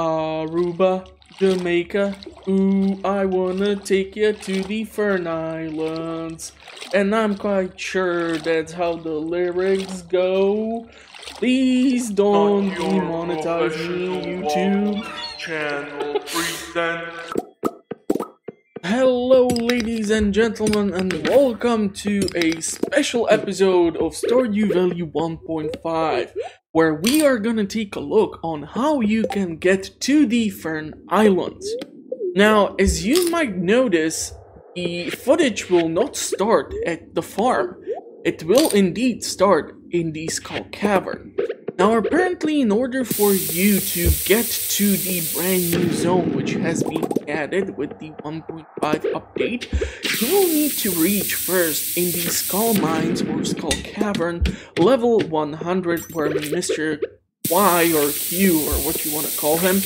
Aruba, Jamaica. Ooh, I wanna take you to the Fern Islands. And I'm quite sure that's how the lyrics go. Please don't demonetize me, YouTube. Channel presents. Hello, ladies and gentlemen, and welcome to a special episode of Stardew Valley 1.5, where we are gonna take a look on how you can get to the Fern Islands. Now, as you might notice, the footage will not start at the farm. It will indeed start in the SKull Cavern. Now, apparently, in order for you to get to the brand new zone which has been added with the 1.5 update, you will need to reach first in the SKull Mines or SKull Cavern level 100, where Mr. Y or Q or what you want to call him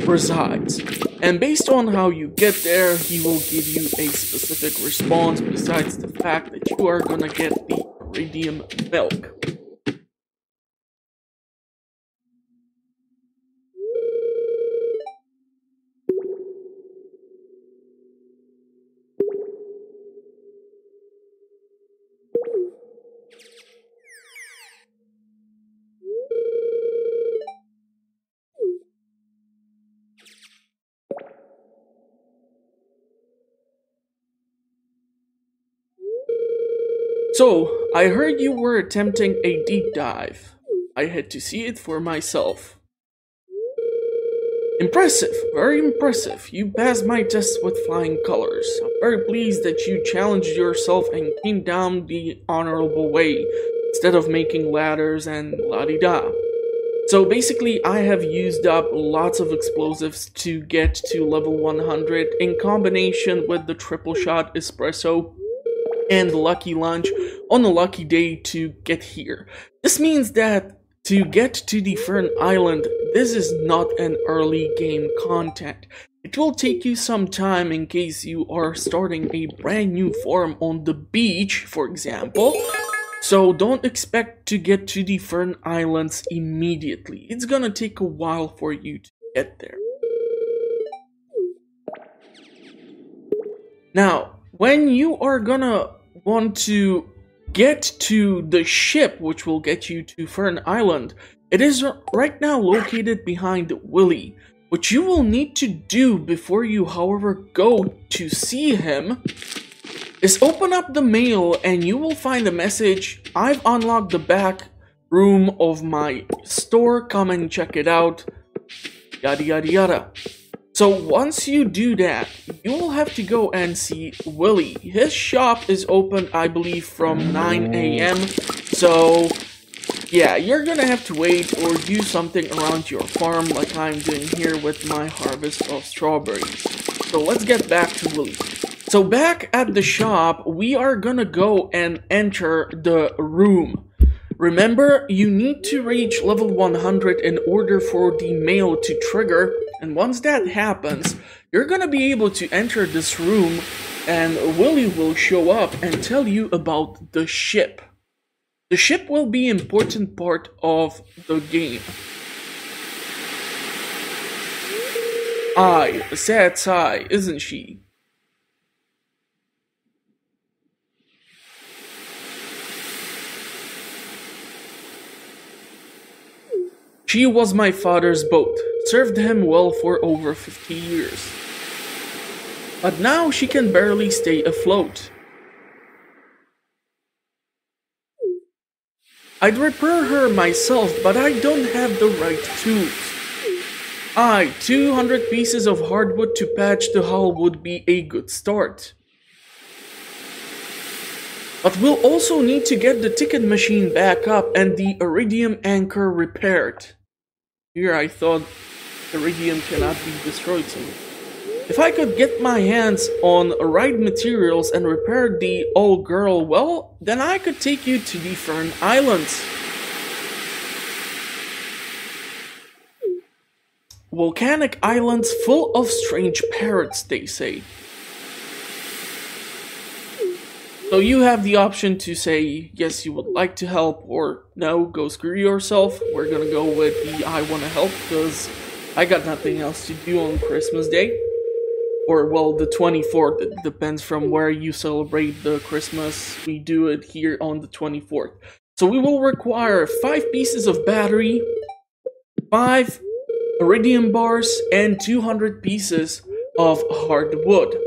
resides. And based on how you get there, he will give you a specific response besides the fact that you are gonna get the Iridium milk. So, I heard you were attempting a deep dive. I had to see it for myself. Impressive, very impressive. You passed my test with flying colors. I'm very pleased that you challenged yourself and came down the honorable way, instead of making ladders and la-di-da. So basically, I have used up lots of explosives to get to level 100 in combination with the triple shot espresso and lucky lunch on a lucky day to get here. This means that to get to the Fern Island, this is not an early game content. It will take you some time in case you are starting a brand new farm on the beach, for example. So don't expect to get to the Fern Islands immediately. It's gonna take a while for you to get there. Now, when you are gonna want to get to the ship which will get you to Fern Island, it is right now located behind Willy. What you will need to do before you, however, go to see him is open up the mail and you will find a message, "I've unlocked the back room of my store, come and check it out," yada yada yada. So once you do that, you will have to go and see Willy. His shop is open, I believe, from 9 AM. So yeah, you're gonna have to wait or do something around your farm like I'm doing here with my harvest of strawberries. So let's get back to Willy. So back at the shop, we are gonna go and enter the room. Remember, you need to reach level 100 in order for the mail to trigger, and once that happens, you're gonna be able to enter this room and Willy will show up and tell you about the ship. The ship will be an important part of the game. Aye, a sad sigh, isn't she? She was my father's boat, served him well for over 50 years. But now she can barely stay afloat. I'd repair her myself, but I don't have the right tools. 200 pieces of hardwood to patch the hull would be a good start. But we'll also need to get the ticket machine back up and the Iridium anchor repaired. Here I thought Iridium cannot be destroyed, so if I could get my hands on right materials and repair the old girl, well, then I could take you to the Fern Islands. Volcanic islands full of strange parrots, they say. So you have the option to say, yes, you would like to help, or no, go screw yourself. We're gonna go with the I wanna help, because I got nothing else to do on Christmas Day. Or, well, the 24th. It depends from where you celebrate the Christmas. We do it here on the 24th. So we will require 5 pieces of battery, 5 Iridium bars, and 200 pieces of hardwood.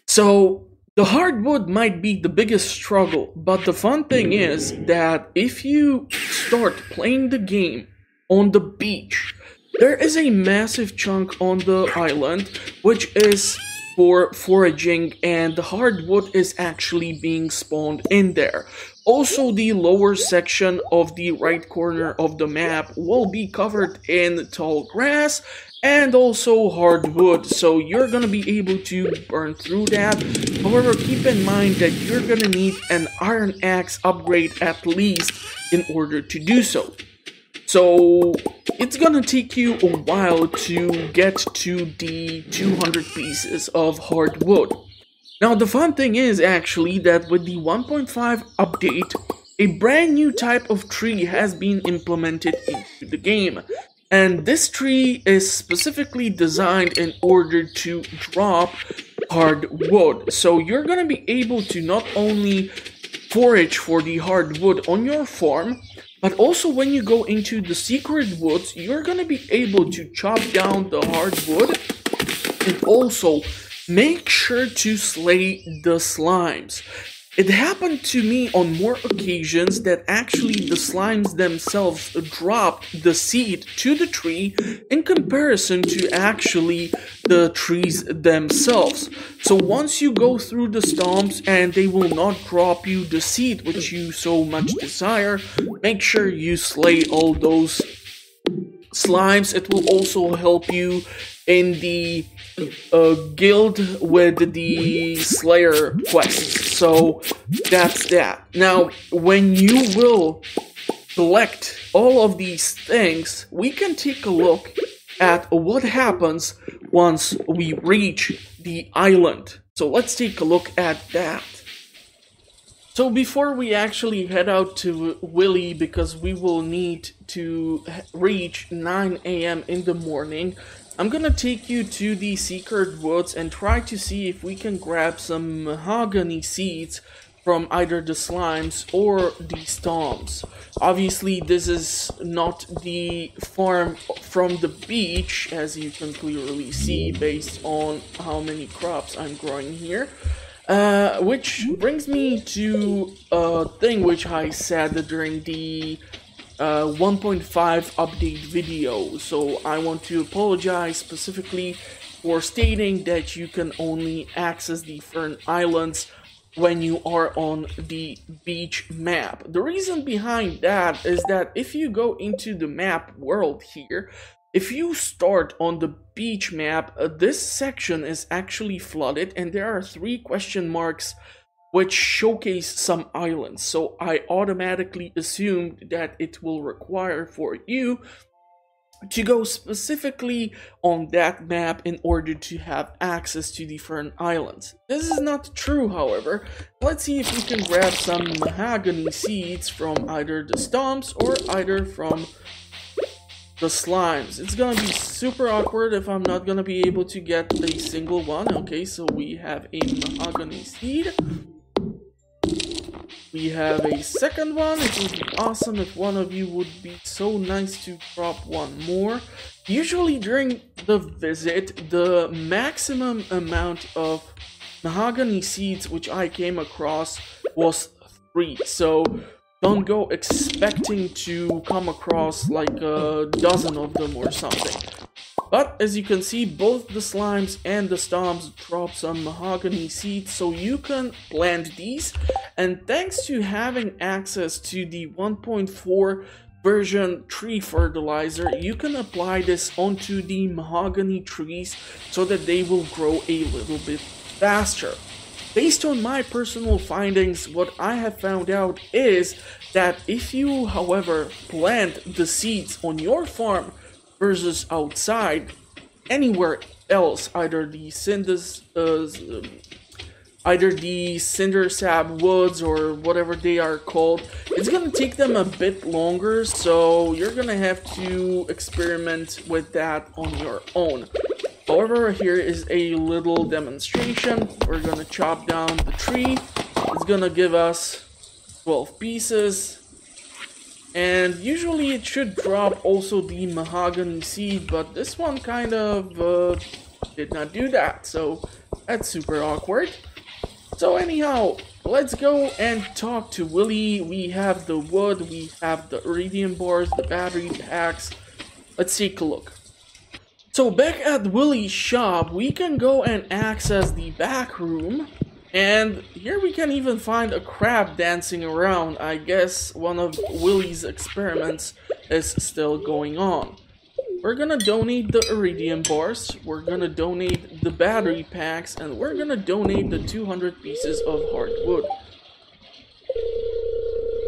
So the hardwood might be the biggest struggle, but the fun thing is that if you start playing the game on the beach, there is a massive chunk on the island which is for foraging, and the hardwood is actually being spawned in there. Also, the lower section of the right corner of the map will be covered in tall grass and also hardwood, so you're gonna be able to burn through that. However, keep in mind that you're gonna need an iron axe upgrade at least in order to do so. So it's gonna take you a while to get to the 200 pieces of hardwood. Now the fun thing is actually that with the 1.5 update, a brand new type of tree has been implemented into the game. And this tree is specifically designed in order to drop hardwood. So you're gonna be able to not only forage for the hardwood on your farm, but also when you go into the secret woods, you're gonna be able to chop down the hardwood and also make sure to slay the slimes. It happened to me on more occasions that actually the slimes themselves dropped the seed to the tree in comparison to actually the trees themselves. So once you go through the stumps and they will not drop you the seed which you so much desire, make sure you slay all those slimes. It will also help you in the guild with the Slayer quests. So that's that. Now, when you will collect all of these things, we can take a look at what happens once we reach the island. So let's take a look at that. So before we actually head out to Willy, because we will need to reach 9 AM in the morning, I'm gonna take you to the secret woods and try to see if we can grab some mahogany seeds from either the slimes or the stupms. Obviously, this is not the farm from the beach, as you can clearly see based on how many crops I'm growing here. Which brings me to a thing which I said during the 1.5 update video. So I want to apologize specifically for stating that you can only access the Fern Islands when you are on the beach map. The reason behind that is that if you go into the map world here, if you start on the beach map, this section is actually flooded and there are 3 question marks which showcase some islands. So I automatically assumed that it will require for you to go specifically on that map in order to have access to the Fern Islands. This is not true, however. Let's see if we can grab some mahogany seeds from either the stumps or either from the slimes. It's gonna be super awkward if I'm not gonna be able to get a single one. Okay, so we have a mahogany seed. We have a second one. It would be awesome if one of you would be so nice to drop one more. Usually during the visit, the maximum amount of mahogany seeds which I came across was 3. So don't go expecting to come across like a dozen of them or something. But as you can see, both the slimes and the stumps drop some mahogany seeds, so you can plant these. And thanks to having access to the 1.4 version tree fertilizer, you can apply this onto the mahogany trees so that they will grow a little bit faster. Based on my personal findings, what I have found out is that if you, however, plant the seeds on your farm versus outside, anywhere else, either the either the cinder sap woods or whatever they are called, it's gonna take them a bit longer, so you're gonna have to experiment with that on your own. However, here is a little demonstration. We're gonna chop down the tree. It's gonna give us 12 pieces. And usually it should drop also the mahogany seed, but this one kind of did not do that, so that's super awkward. So anyhow, let's go and talk to Willy. We have the wood, we have the iridium bars, the battery packs. Let's take a look. So back at Willy's shop, we can go and access the back room. And here we can even find a crab dancing around. I guess one of Willy's experiments is still going on. We're gonna donate the iridium bars, we're gonna donate the battery packs, and we're gonna donate the 200 pieces of hardwood.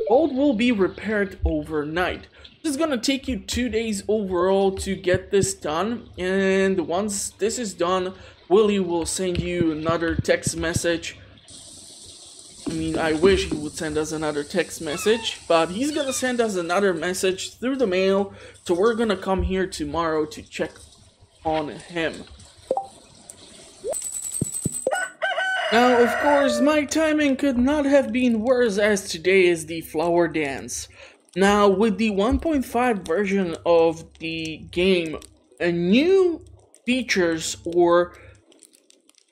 Both will be repaired overnight. This is gonna take you 2 days overall to get this done, and once this is done, Willy will send you another text message. I mean, I wish he would send us another text message, but he's gonna send us another message through the mail, so we're gonna come here tomorrow to check on him. Now, of course, my timing could not have been worse, as today is the flower dance. Now, with the 1.5 version of the game, a new features or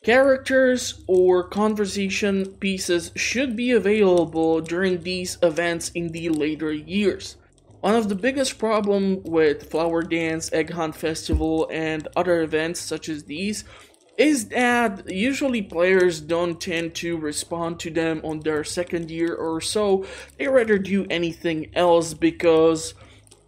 characters or conversation pieces should be available during these events in the later years. One of the biggest problems with Flower Dance, Egg Hunt Festival, and other events such as these is that usually players don't tend to respond to them on their second year or so. They rather do anything else because,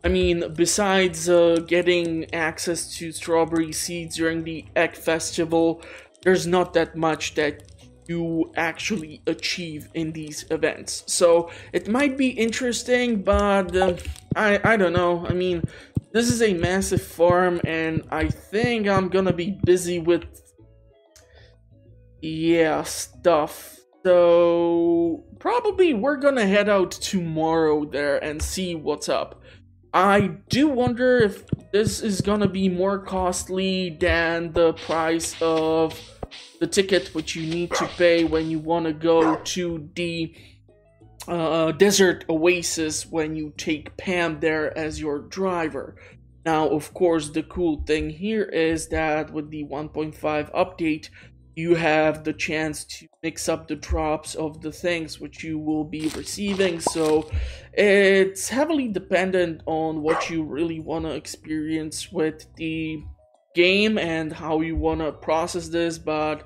I mean, besides getting access to strawberry seeds during the Egg Festival, there's not that much that you actually achieve in these events. So it might be interesting, but I don't know. I mean, this is a massive farm, and I think I'm gonna be busy with stuff. So probably we're gonna head out tomorrow there and see what's up. I do wonder if this is gonna be more costly than the price of the ticket which you need to pay when you want to go to the desert oasis when you take Pam there as your driver. Now, of course, the cool thing here is that with the 1.5 update, you have the chance to mix up the drops of the things which you will be receiving, so it's heavily dependent on what you really want to experience with the game and how you want to process this. But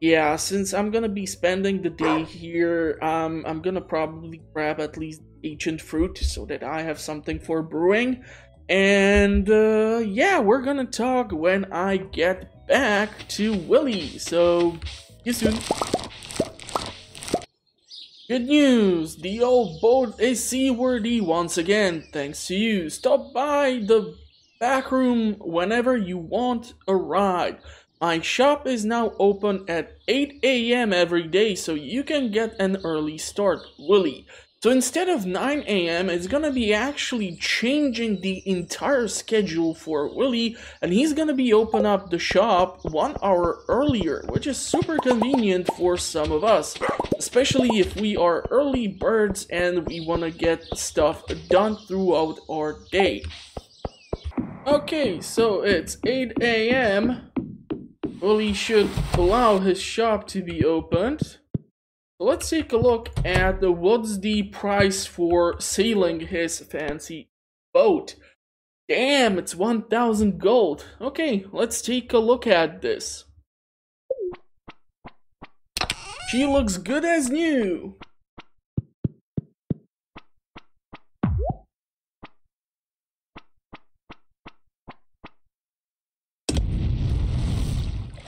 yeah, since I'm gonna be spending the day here, I'm gonna probably grab at least ancient fruit so that I have something for brewing. And yeah, we're gonna talk when I get back to Willy, so see you soon. Good news, the old boat is seaworthy once again, thanks to you. Stop by the back room whenever you want a ride. My shop is now open at 8 AM every day, so you can get an early start, Willy. So instead of 9 AM, it's gonna be actually changing the entire schedule for Willy, and he's gonna be open up the shop 1 hour earlier, which is super convenient for some of us, especially if we are early birds and we wanna get stuff done throughout our day. Okay, so it's 8 AM. Willy should allow his shop to be opened. So let's take a look at what's the price for sailing his fancy boat. Damn, it's 1,000 gold. Okay, let's take a look at this. She looks good as new.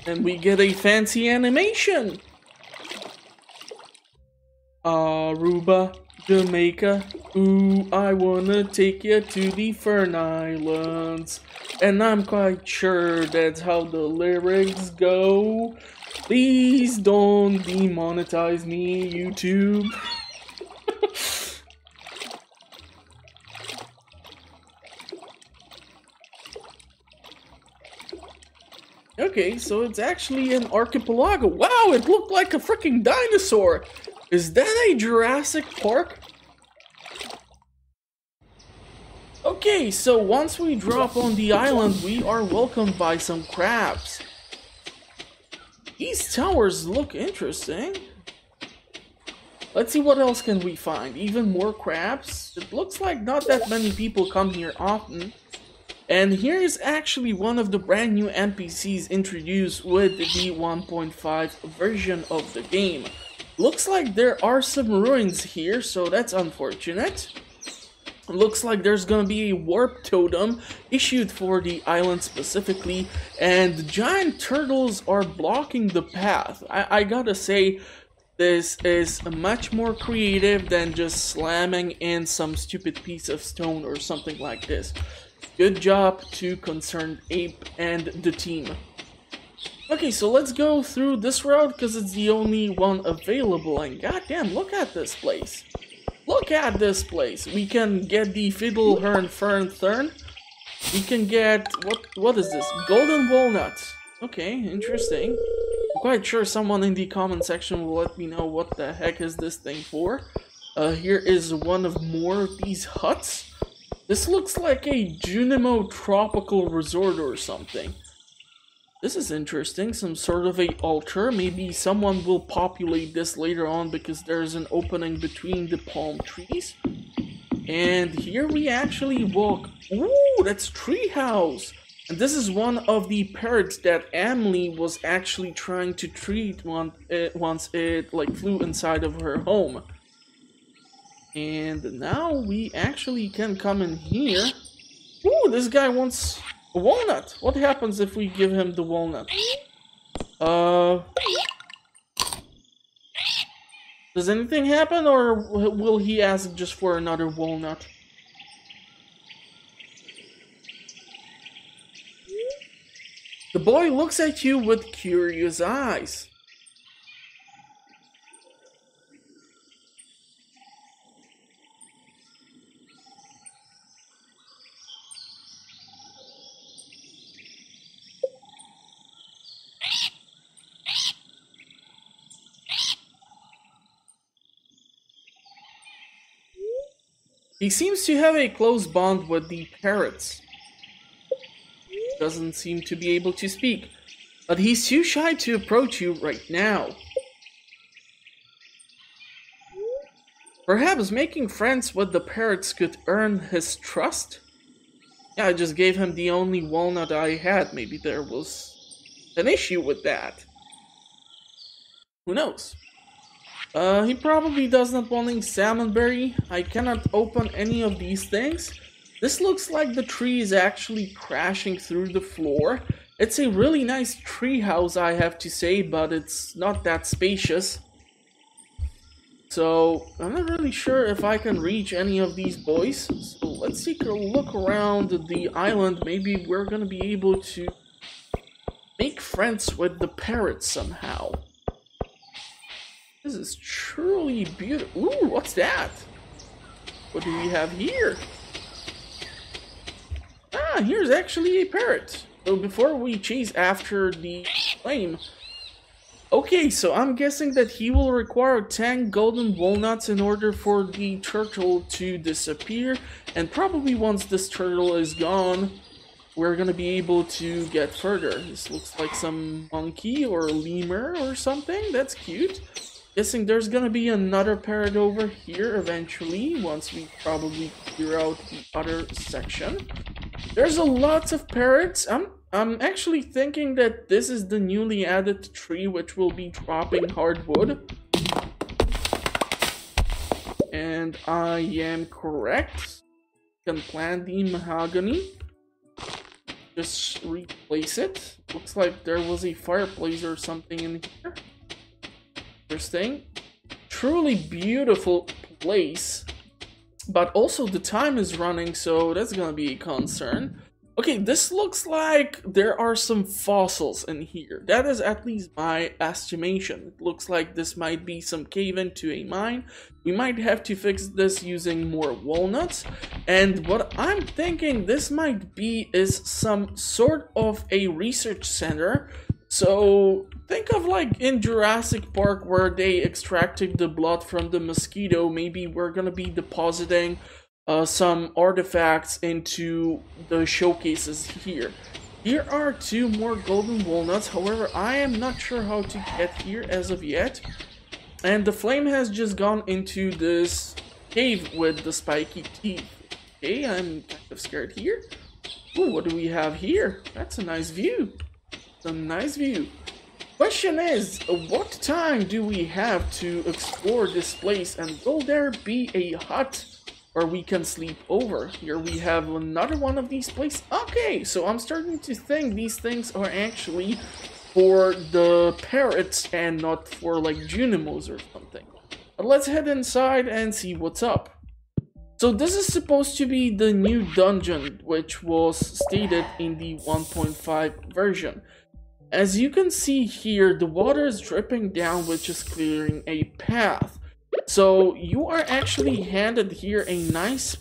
And we get a fancy animation. Aruba, Jamaica, ooh, I wanna take you to the Fern Islands. And I'm quite sure that's how the lyrics go. Please don't demonetize me, YouTube. Okay, so it's actually an archipelago. Wow, it looked like a freaking dinosaur. Is that a Jurassic Park? Okay, so once we drop on the island, we are welcomed by some crabs. These towers look interesting. Let's see what else can we find. Even more crabs. It looks like not that many people come here often. And here is actually one of the brand new NPCs introduced with the 1.5 version of the game. Looks like there are some ruins here, so that's unfortunate. Looks like there's gonna be a warp totem issued for the island specifically, and the giant turtles are blocking the path. I gotta say, this is much more creative than just slamming in some stupid piece of stone or something like this. Good job to Concerned Ape and the team. Okay, so let's go through this route because it's the only one available, and goddamn, look at this place. Look at this place. We can get the Fiddle Fern. We can get what is this? Golden walnut. Okay, interesting. I'm quite sure someone in the comment section will let me know what the heck is this thing for. Here is one of more of these huts. This looks like a Junimo tropical resort or something. This is interesting, some sort of a altar. Maybe someone will populate this later on because there's an opening between the palm trees. And here we actually walk. Ooh, that's treehouse. And this is one of the parrots that Emily was actually trying to treat once it like flew inside of her home. And now we actually can come in here. Ooh, this guy wants a walnut. What happens if we give him the walnut? Does anything happen, or will he ask just for another walnut? The boy looks at you with curious eyes. He seems to have a close bond with the parrots. Doesn't seem to be able to speak, but he's too shy to approach you right now. Perhaps making friends with the parrots could earn his trust? Yeah, I just gave him the only walnut I had. Maybe there was an issue with that. Who knows? He probably does not want a salmonberry. I cannot open any of these things. This looks like the tree is actually crashing through the floor. It's a really nice tree house, I have to say, but it's not that spacious. So, I'm not really sure if I can reach any of these boys. So, let's take a look around the island. Maybe we're gonna be able to make friends with the parrots somehow. This is truly beautiful. Ooh, what's that? What do we have here? Ah, here's actually a parrot. So before we chase after the flame. Okay, so I'm guessing that he will require 10 golden walnuts in order for the turtle to disappear. And probably once this turtle is gone, we're gonna be able to get further. This looks like some monkey or lemur or something. That's cute. Guessing there's gonna be another parrot over here eventually, once we probably clear out the other section. There's a lot of parrots. I'm actually thinking that this is the newly added tree which will be dropping hardwood. And I am correct. Can plant the mahogany. Just replace it. Looks like there was a fireplace or something in here. Interesting. Truly beautiful place. But also the time is running, so that's gonna be a concern. Okay, this looks like there are some fossils in here. That is at least my estimation. It looks like this might be some cave-in to a mine. We might have to fix this using more walnuts. And what I'm thinking this might be is some sort of a research center. So think of like in Jurassic Park where they extracted the blood from the mosquito. Maybe we're gonna be depositing some artifacts into the showcases here. Here are 2 more golden walnuts, however I am not sure how to get here as of yet. And the flame has just gone into this cave with the spiky teeth. Okay, I'm kind of scared here. Ooh, what do we have here? That's a nice view. It's a nice view. Question is, what time do we have to explore this place, and will there be a hut where we can sleep over? Here we have another one of these places. Okay, so I'm starting to think these things are actually for the parrots and not for like Junimos or something. But let's head inside and see what's up. So this is supposed to be the new dungeon, which was stated in the 1.5 version. As you can see here, the water is dripping down, which is clearing a path. So you are actually handed here a nice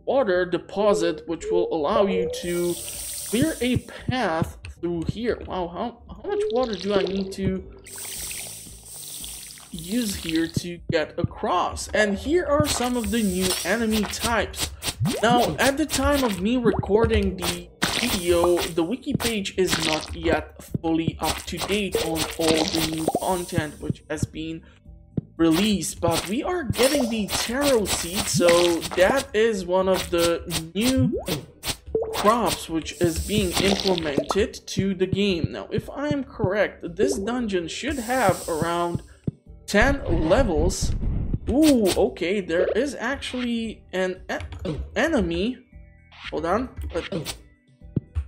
water deposit, which will allow you to clear a path through here. Wow, how much water do I need to use here to get across? And here are some of the new enemy types. Now, at the time of me recording the video, the wiki page is not yet fully up to date on all the new content which has been released, but we are getting the taro seed, so that is one of the new crops which is being implemented to the game. Now, if I'm correct, this dungeon should have around 10 levels. Ooh, okay, there is actually an enemy. Hold on.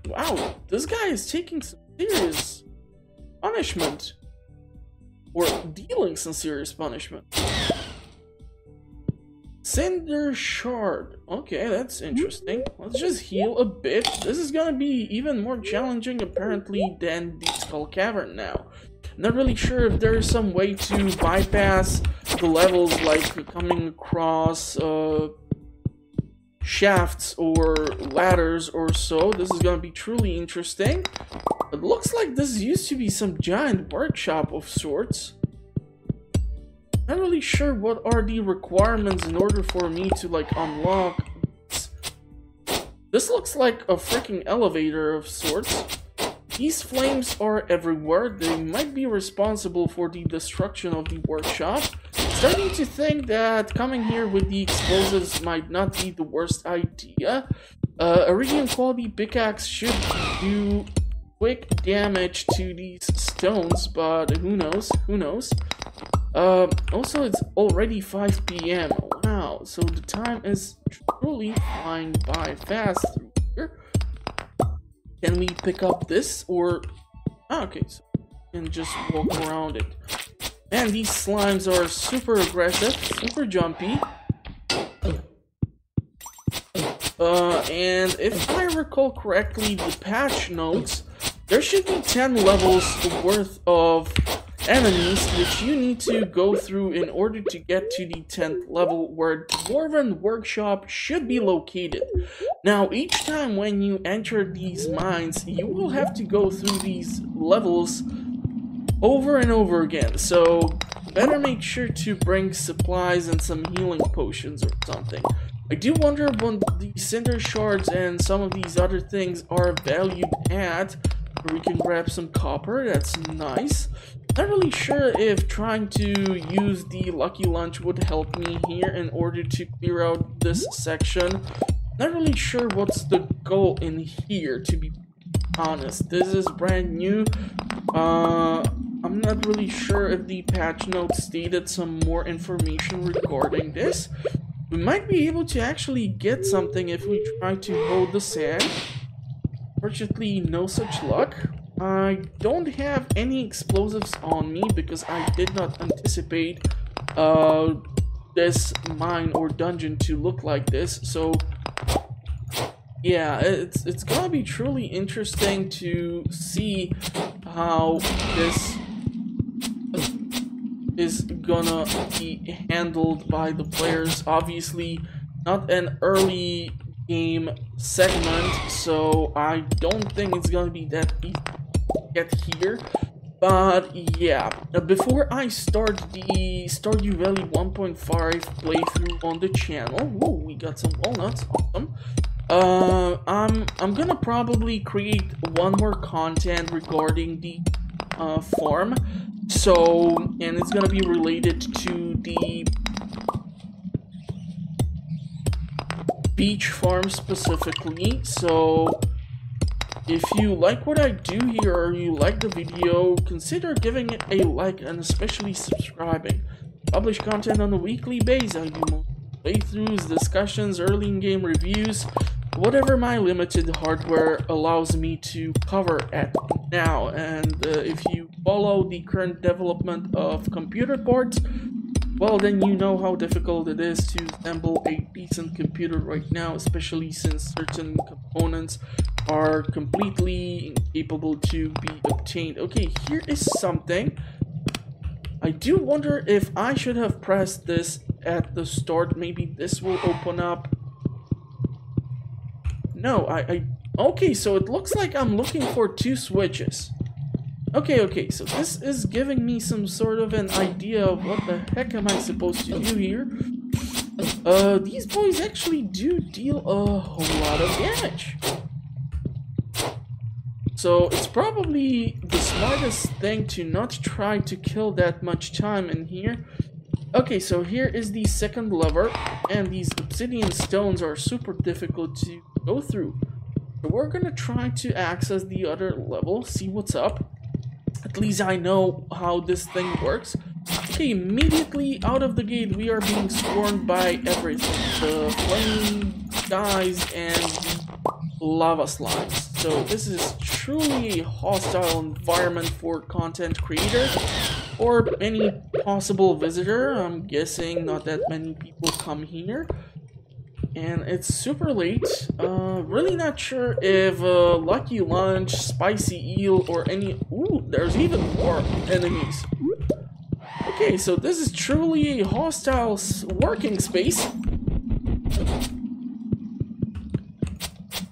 Wow, this guy is taking some serious punishment. Or dealing some serious punishment. Cinder Shard. Okay, that's interesting. Let's just heal a bit. This is gonna be even more challenging apparently than the SKull Cavern now. Not really sure if there's some way to bypass the levels, like coming across shafts or ladders or so. This is gonna be truly interesting. It looks like this used to be some giant workshop of sorts. Not really sure what are the requirements in order for me to like unlock this. This looks like a freaking elevator of sorts. These flames are everywhere. They might be responsible for the destruction of the workshop. Starting to think that coming here with the explosives might not be the worst idea. Iridium quality pickaxe should do quick damage to these stones, but who knows, who knows. Also, it's already 5 PM. Wow, so the time is truly flying by fast through here. Can we pick up this, or... Ah, okay, so we can just walk around it. Man, these slimes are super aggressive, super jumpy. And if I recall correctly, the patch notes, there should be 10 levels worth of enemies which you need to go through in order to get to the 10th level where the Dwarven Workshop should be located. Now, each time when you enter these mines, you will have to go through these levels over and over again, so better make sure to bring supplies and some healing potions or something. I do wonder when the Cinder Shards and some of these other things are valued at, where we can grab some copper. That's nice. Not really sure if trying to use the Lucky Lunch would help me here in order to clear out this section. Not really sure what's the goal in here, to be honest. This is brand new. I'm not really sure if the patch notes stated some more information regarding this. We might be able to actually get something if we try to hold the sand. Fortunately, no such luck. I don't have any explosives on me because I did not anticipate this mine or dungeon to look like this. So yeah, it's gonna be truly interesting to see how this is gonna be handled by the players. Obviously, not an early game segment, so I don't think it's gonna be that easy to get here. But yeah, before I start the Stardew Valley 1.5 playthrough on the channel, whoa, we got some walnuts, awesome. I'm gonna probably create one more content regarding the farm. So, and it's gonna be related to the beach farm specifically. So, if you like what I do here or you like the video, consider giving it a like and especially subscribing. Publish content on a weekly basis. I do most playthroughs, discussions, early in-game reviews, whatever my limited hardware allows me to cover at now. And if you follow the current development of computer parts, well, then you know how difficult it is to assemble a decent computer right now, especially since certain components are completely incapable to be obtained. Okay, here is something. I do wonder if I should have pressed this at the start. Maybe this will open up. No, okay, so it looks like I'm looking for two switches. Okay, so this is giving me some sort of an idea of what the heck am I supposed to do here. These boys actually do deal a whole lot of damage. So it's probably the smartest thing to not try to kill that much time in here. Okay, so here is the second lever, and these obsidian stones are super difficult to go through. So we're gonna try to access the other level, see what's up. At least I know how this thing works. Okay, immediately out of the gate we are being swarmed by everything. The flaming guys and the lava slimes. So this is truly a hostile environment for content creators or any possible visitor. I'm guessing not that many people come here. And it's super late. Really not sure if Lucky Lunch, Spicy Eel, or any... Ooh, there's even more enemies. Okay, so this is truly a hostile working space.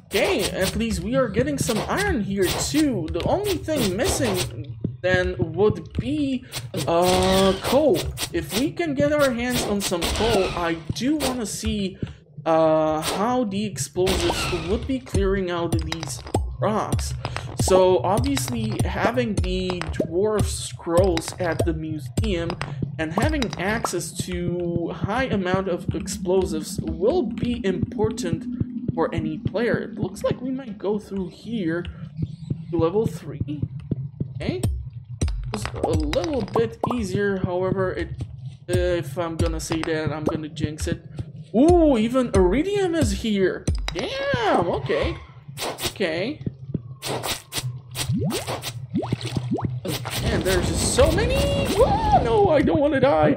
Okay, at least we are getting some iron here too. The only thing missing then would be coal. If we can get our hands on some coal, I do want to see how the explosives would be clearing out these rocks. So obviously having the dwarf scrolls at the museum and having access to high amount of explosives will be important for any player. It looks like we might go through here to level 3. Okay, just a little bit easier. However, if I'm gonna say that, I'm gonna jinx it. Ooh, even Iridium is here. Damn, okay. Okay. And there's just so many. Oh, no, I don't want to die.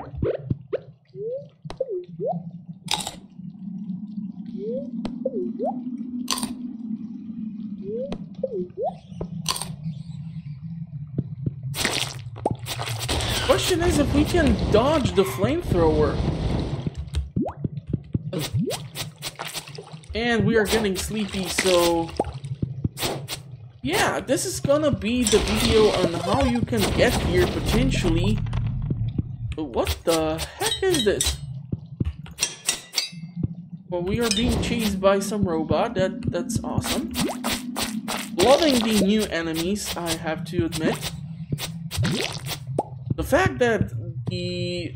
Question is if we can dodge the flamethrower. And we are getting sleepy, so yeah, this is gonna be the video on how you can get here potentially. But what the heck is this? Well, we are being chased by some robot. That's awesome. Loving the new enemies, I have to admit. The fact that the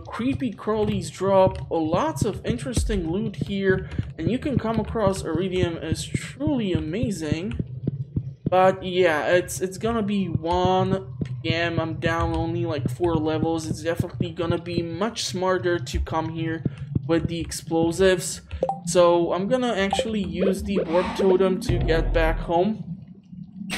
creepy crawlies drop lots of interesting loot here, and you can come across Iridium is truly amazing. But yeah, it's gonna be 1 PM. I'm down only like 4 levels. It's definitely gonna be much smarter to come here with the explosives. So I'm gonna actually use the warp totem to get back home.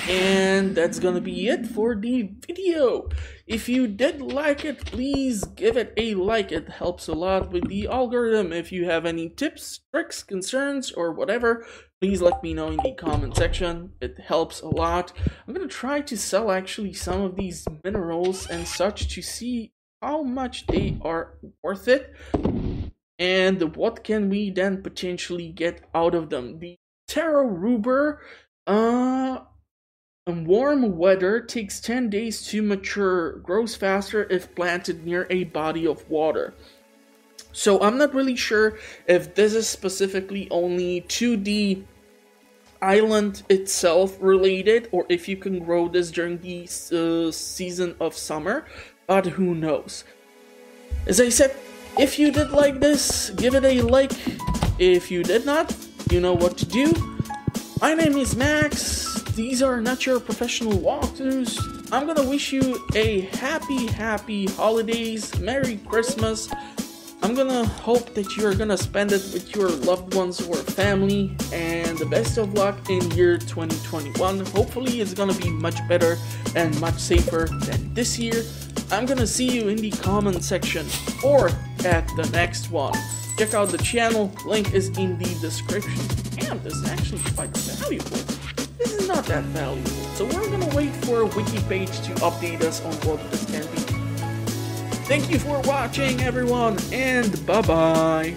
And that's gonna be it for the video. If you did like it, please give it a like. It helps a lot with the algorithm. If you have any tips, tricks, concerns, or whatever, please let me know in the comment section. It helps a lot. I'm gonna try to sell actually some of these minerals and such to see how much they are worth it and what can we then potentially get out of them. The Taro Ruber, warm weather takes 10 days to mature, grows faster if planted near a body of water. So I'm not really sure if this is specifically only to the island itself related, or if you can grow this during the season of summer, but who knows. As I said, if you did like this, give it a like. If you did not, you know what to do. My name is Max. These are not your professional walkthroughs. I'm gonna wish you a happy holidays, Merry Christmas. I'm gonna hope that you're gonna spend it with your loved ones or family, and the best of luck in year 2021. Hopefully it's gonna be much better and much safer than this year. I'm gonna see you in the comment section or at the next one. Check out the channel, link is in the description. Damn, this is actually quite valuable. This is not that valuable, so we're gonna wait for a wiki page to update us on what this can be. Thank you for watching, everyone, and bye-bye.